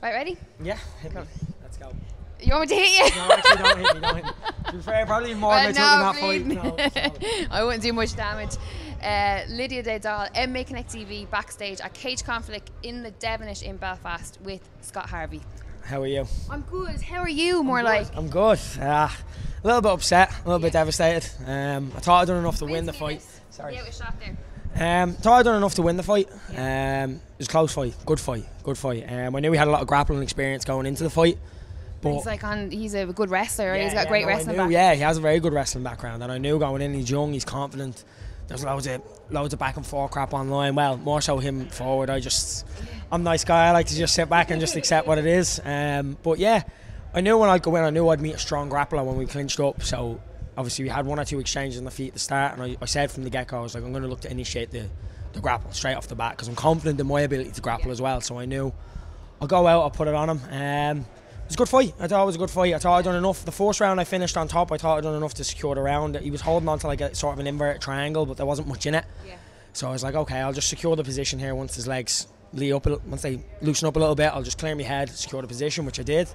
Right, ready? Yeah, hit me. Let's go. You want me to hit you? No, actually, don't hit me. Don't hit me. To be fair, probably more than I took in that fight. No, I wouldn't do much damage. Lydia Dahl, MMA Connect TV, backstage at Cage Conflict in the Devonish in Belfast with Scott Harvey. How are you? I'm good. How are you? I'm good. A little bit upset, a little bit devastated. I thought I'd done enough to win the fight. Sorry. Yeah, it was shot there. Thought I'd done enough to win the fight. It was a close fight, good fight. I knew we had a lot of grappling experience going into the fight. But he's a good wrestler, right? He's got great wrestling background. Yeah, he has a very good wrestling background, and I knew going in, he's young, he's confident. There's loads of back and forth crap online. Well, more so him forward. I'm a nice guy. I like to just sit back and just accept what it is. But yeah, I knew when I'd go in, I knew I'd meet a strong grappler when we clinched up. So obviously we had one or two exchanges on the feet at the start, and I said from the get-go, I was like, I'm going to look to initiate the grapple straight off the bat because I'm confident in my ability to grapple as well. So I knew I'll go out, I'll put it on him. It was a good fight. I thought it was a good fight. I thought I'd done enough. The first round I finished on top. I thought I'd done enough to secure the round. He was holding on to like a sort of an inverted triangle, but there wasn't much in it. Yeah. So I was like, okay, I'll just secure the position here once his legs once they loosen up a little bit, I'll just clear my head, secure the position, which I did.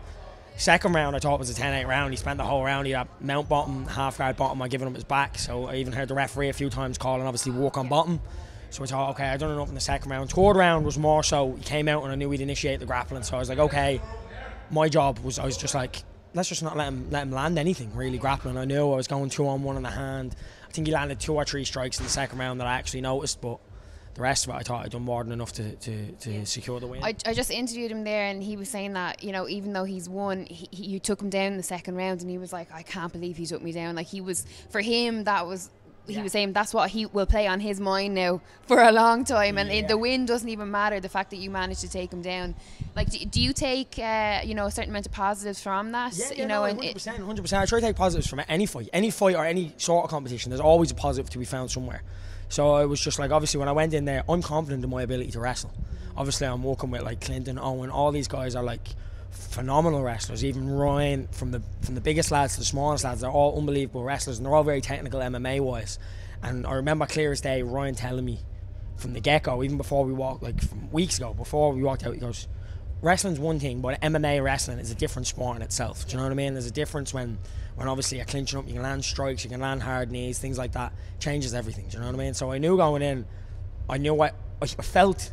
Second round I thought was a 10-8 round. He spent the whole round. He had mount bottom, half guard bottom. I giving him his back. So I even heard the referee a few times calling obviously walk on bottom. So I thought, okay, I'd done enough in the second round. Third round was more so, he came out and I knew he'd initiate the grappling. So I was like, okay, my job was, I was just like, let's just not let him land anything really grappling. I knew I was going 2-on-1 in the hand. I think he landed 2 or 3 strikes in the second round that I actually noticed, but the rest of it I thought I'd done more than enough to secure the win. I just interviewed him there and he was saying that, you know, even though he's won, you took him down in the second round, and he was like, I can't believe he took me down. Like, he was, for him, that was, he was saying that's what he will play on his mind now for a long time, and the win doesn't even matter, the fact that you managed to take him down. Like, do you take a certain amount of positives from that? Yeah, 100%. I try to take positives from any fight or any sort of competition. There's always a positive to be found somewhere. So I was just like, obviously when I went in there, I'm confident in my ability to wrestle. Obviously I'm working with like Clinton, Owen, all these guys are like phenomenal wrestlers. Even Ryan, from the biggest lads to the smallest lads, they're all unbelievable wrestlers, and they're all very technical MMA wise. And I remember clear as day Ryan telling me from the get-go, even before we walked, like from weeks ago, before we walked out, he goes, wrestling's one thing, but MMA wrestling is a different sport in itself. Do you know what I mean? There's a difference when obviously you're clinching up, you can land strikes, you can land hard knees, things like that. Changes everything. Do you know what I mean? So I knew going in, I felt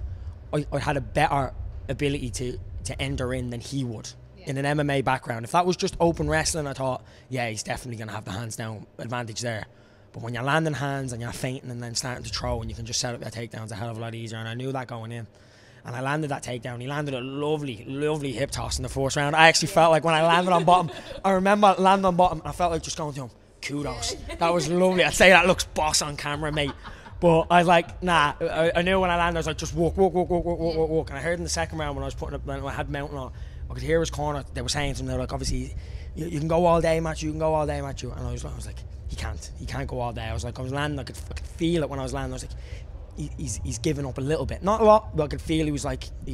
I had a better ability to enter in than he would in an MMA background. If that was just open wrestling, I thought, yeah, he's definitely going to have the hands down advantage there. But when you're landing hands and you're feinting and then starting to throw, and you can just set up your takedowns a hell of a lot easier, and I knew that going in. And I landed that takedown. He landed a lovely hip toss in the first round. I actually felt like when I landed on bottom, I remember landing on bottom, I felt like just going to him, kudos. That was lovely. I'd say that looks boss on camera, mate. But I was like, nah. I knew when I landed, I was like, just walk. And I heard in the second round when I was putting up, when I had mountain on, I could hear his corner. They were saying to him, they were like, obviously, you can go all day, Matthew. You can go all day, Matthew. And I was like, he can't go all day. I was landing. I could feel it when I was landing. I was like, he's given up a little bit, not a lot, but I could feel he's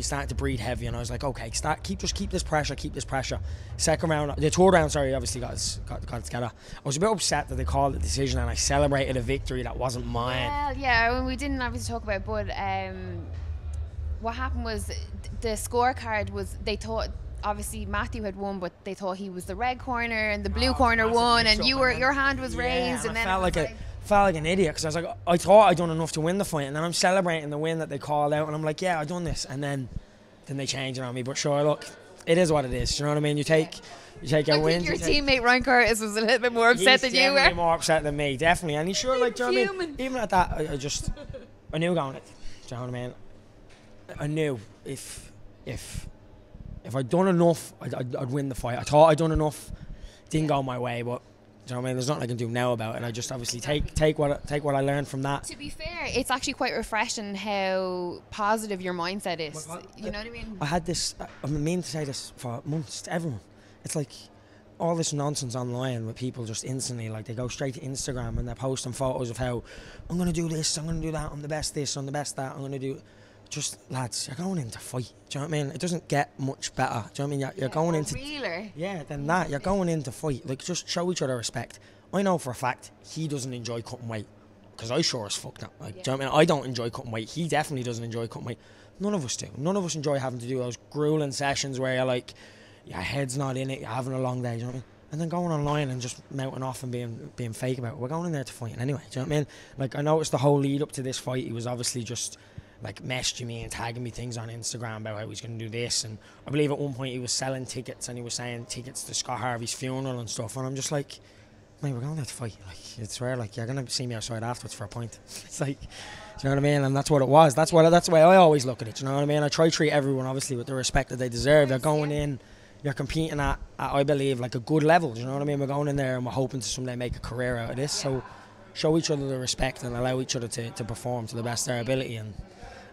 starting to breathe heavy, and I was like, okay, keep this pressure. Second round, the third round, sorry, obviously got together. I was a bit upset that they called the decision, and I celebrated a victory that wasn't mine. Well, yeah, we didn't obviously talk about it, but what happened was the scorecard was, they thought obviously Matthew had won, but they thought he was the red corner and the blue corner won, and your hand was raised, and then I felt like an idiot because I was like, I thought I'd done enough to win the fight, and then I'm celebrating the win that they called out, and I'm like, yeah, I've done this, and then they change it on me. But sure, look, it is what it is. You know what I mean? You take your wins. Your teammate Ryan Curtis was a little bit more upset than you were. He's more upset than me, definitely. And he's sure, like, do you know what I mean? Even at that, I knew going it. Do you know what I mean? I knew if I'd done enough, I'd win the fight. I thought I'd done enough. Didn't go my way, but do you know what I mean? There's nothing I can do now about it, and I just obviously take what I learned from that. To be fair, it's actually quite refreshing how positive your mindset is. You know what I mean? I had this. I've been meaning to say this for months to everyone. It's like all this nonsense online with people just instantly, like, they go straight to Instagram and they're posting photos of how I'm going to do this, I'm going to do that, I'm the best this, I'm the best that, I'm going to do. Just, lads, you're going in to fight. Do you know what I mean? It doesn't get much better. Do you know what I mean? You're going into... Realer. Yeah, than that. You're going in to fight. Like, just show each other respect. I know for a fact he doesn't enjoy cutting weight because I sure as fuck don't. Like, do you know what I mean? I don't enjoy cutting weight. He definitely doesn't enjoy cutting weight. None of us do. None of us enjoy having to do those grueling sessions where you're like, your head's not in it, you're having a long day, do you know what I mean? And then going online and just mounting off and being fake about it. We're going in there to fight anyway, do you know what I mean? Like, I noticed the whole lead up to this fight, he was obviously just like messaging me and tagging me things on Instagram about how he's going to do this. And I believe at one point he was selling tickets and he was saying tickets to Scott Harvey's funeral and stuff. And I'm just like, mate, we're going there to fight. Like, it's rare, like, you're going to see me outside afterwards for a pint. It's like, do you know what I mean? And that's what it was. That's the way I always look at it, do you know what I mean? I try to treat everyone, obviously, with the respect that they deserve. They're going in, you're competing at, I believe, like a good level, do you know what I mean? We're going in there and we're hoping to someday make a career out of this. So show each other the respect and allow each other to perform to the best of their ability. And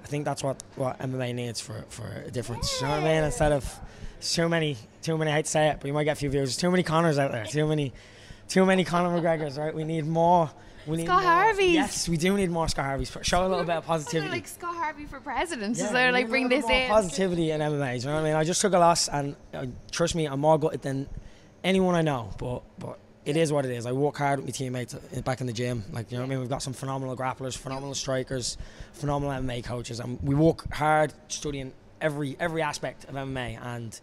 I think that's what MMA needs for a difference. You know what I mean? Instead of too many, I hate to say it, but you might get a few viewers. There's too many Conors out there. Too many Conor McGregors, right? We need more. Scott Harveys. Yes, we do need more Scott Harveys. Show a little bit of positivity. Like Scott Harvey for president. Is there like bring this in? Positivity in MMA. You know what I mean? I just took a loss, and trust me, I'm more gutted than anyone I know. But it is what it is. I work hard with my teammates back in the gym. Like, you know what I mean? We've got some phenomenal grapplers, phenomenal strikers, phenomenal MMA coaches, and we work hard studying every aspect of MMA, and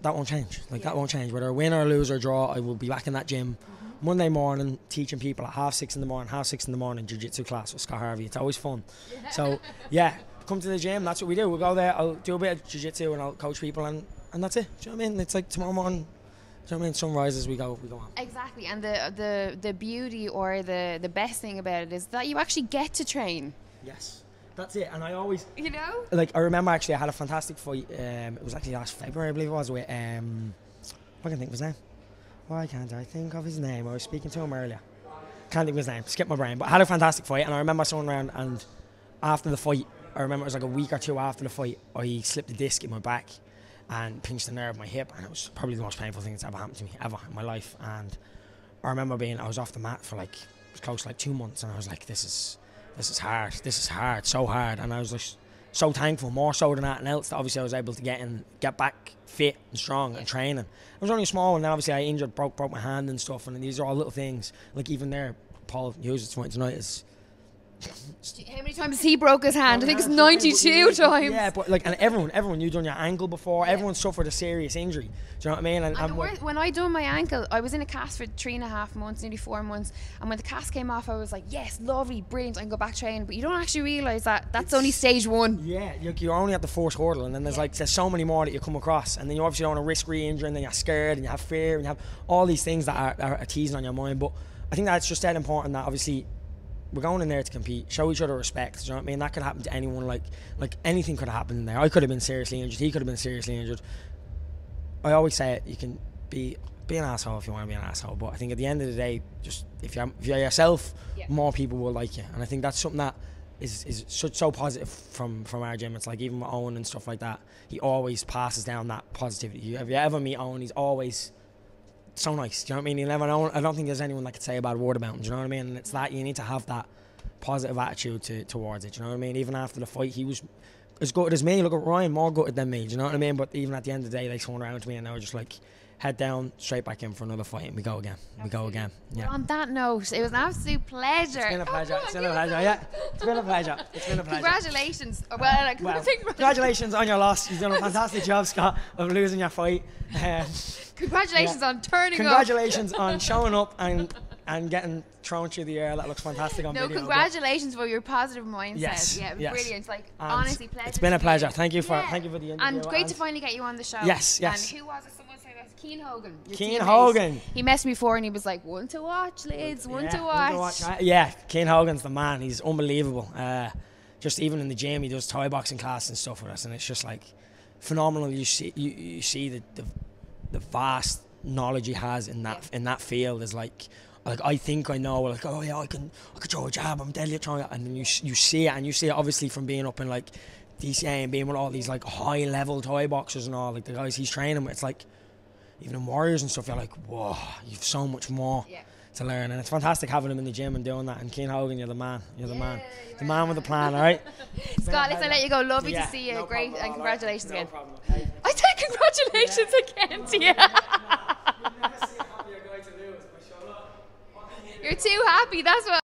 that won't change. Like, that won't change. Whether I win or lose or draw, I will be back in that gym Monday morning teaching people at 6:30 in the morning jiu-jitsu class with Scott Harvey. It's always fun. So yeah, come to the gym. That's what we do. We'll go there. I'll do a bit of jiu-jitsu and I'll coach people, and that's it. Do you know what I mean? It's like tomorrow morning. Do you know what I mean? Sunrise as we go on. Exactly. And the beauty or the best thing about it is that you actually get to train. Yes. That's it. And I always, you know, like, I remember actually I had a fantastic fight. It was actually last February, I believe it was, with I can think of his name. Why can't I think of his name? I was speaking to him earlier. Can't think of his name. Skip my brain. But I had a fantastic fight, and I remember someone around, and after the fight, I remember it was like a week or two after the fight, I slipped a disc in my back and pinched the nerve of my hip, and it was probably the most painful thing that's ever happened to me ever in my life. And I remember I was off the mat for like, it was close to like 2 months, and I was like, this is hard. This is hard, so hard. And I was just so thankful, more so than anything else, that obviously I was able to get back fit and strong and training. It was only small, and then obviously I injured, broke my hand and stuff, and these are all little things. Like even there, Paul Hughes' fight tonight is... How many times has he broke his hand? I think it's 92 times. Yeah, but like, and everyone, you've done your ankle before. Yeah. Everyone suffered a serious injury. Do you know what I mean? And when I done my ankle, I was in a cast for 3.5 months, nearly 4 months. And when the cast came off, I was like, yes, lovely, brilliant, I can go back training. But you don't actually realise that that's only stage 1. Yeah, you're only at the first hurdle, and then there's so many more that you come across, and then you obviously don't want to risk re-injuring, and then you're scared, and you have fear, and you have all these things that are teasing on your mind. But I think that's just that important, that obviously we're going in there to compete, show each other respect. Do you know what I mean? That could happen to anyone. Like anything could have happened in there. I could have been seriously injured. He could have been seriously injured. I always say it. You can be an asshole if you want to be an asshole. But I think at the end of the day, just if you're yourself, more people will like you. And I think that's something that is so positive from our gym. It's like even with Owen and stuff like that, he always passes down that positivity. If you ever meet Owen, he's always so nice. Do you know what I mean? You never know. I don't think there's anyone that could say a bad word about him. Do you know what I mean? And it's that you need to have that positive attitude towards it. Do you know what I mean? Even after the fight, he was as gutted as me. Look at Ryan, more gutted than me. Do you know what I mean? But even at the end of the day, they turned around to me and they were just like, head down, straight back in for another fight, and we go again. Yeah. Well, on that note, it was an absolute pleasure. It's been a pleasure. It's been a pleasure. Yeah, it's been a pleasure. Congratulations. Congratulations on your loss. You've done a fantastic job, Scott, of losing your fight. Congratulations on turning Congratulations on showing up and getting thrown through the air. That looks fantastic on video. Congratulations for your positive mindset. Yes, brilliant. Like, honestly, pleasure. It's been a pleasure. Thank you for the interview. And great to finally get you on the show. Yes. And who was it? Someone said it. Keen Hogan. Keen Hogan. He messaged me before and he was like, one to watch, Liz. One to watch. Yeah, Keen Hogan's the man. He's unbelievable. Just even in the gym, he does Thai boxing class and stuff with us, and it's just like phenomenal. You see the vast knowledge he has in that field is like I think I know, like, oh yeah, I can throw a jab, I'm deadly at throwing it, and then you see it, and you see it obviously from being up in like DCA and being with all these like high level Thai boxers and all, like the guys he's training with. It's like even in Warriors and stuff, you're like, whoa, you've so much more to learn, and it's fantastic having him in the gym and doing that. And Keen Hogan, you're the man. You're the man with the plan. All right, Scott, let's let you go. Lovely to see you. No great, problem, and congratulations again. Problem, okay? I said congratulations again to you. You're too happy. That's what.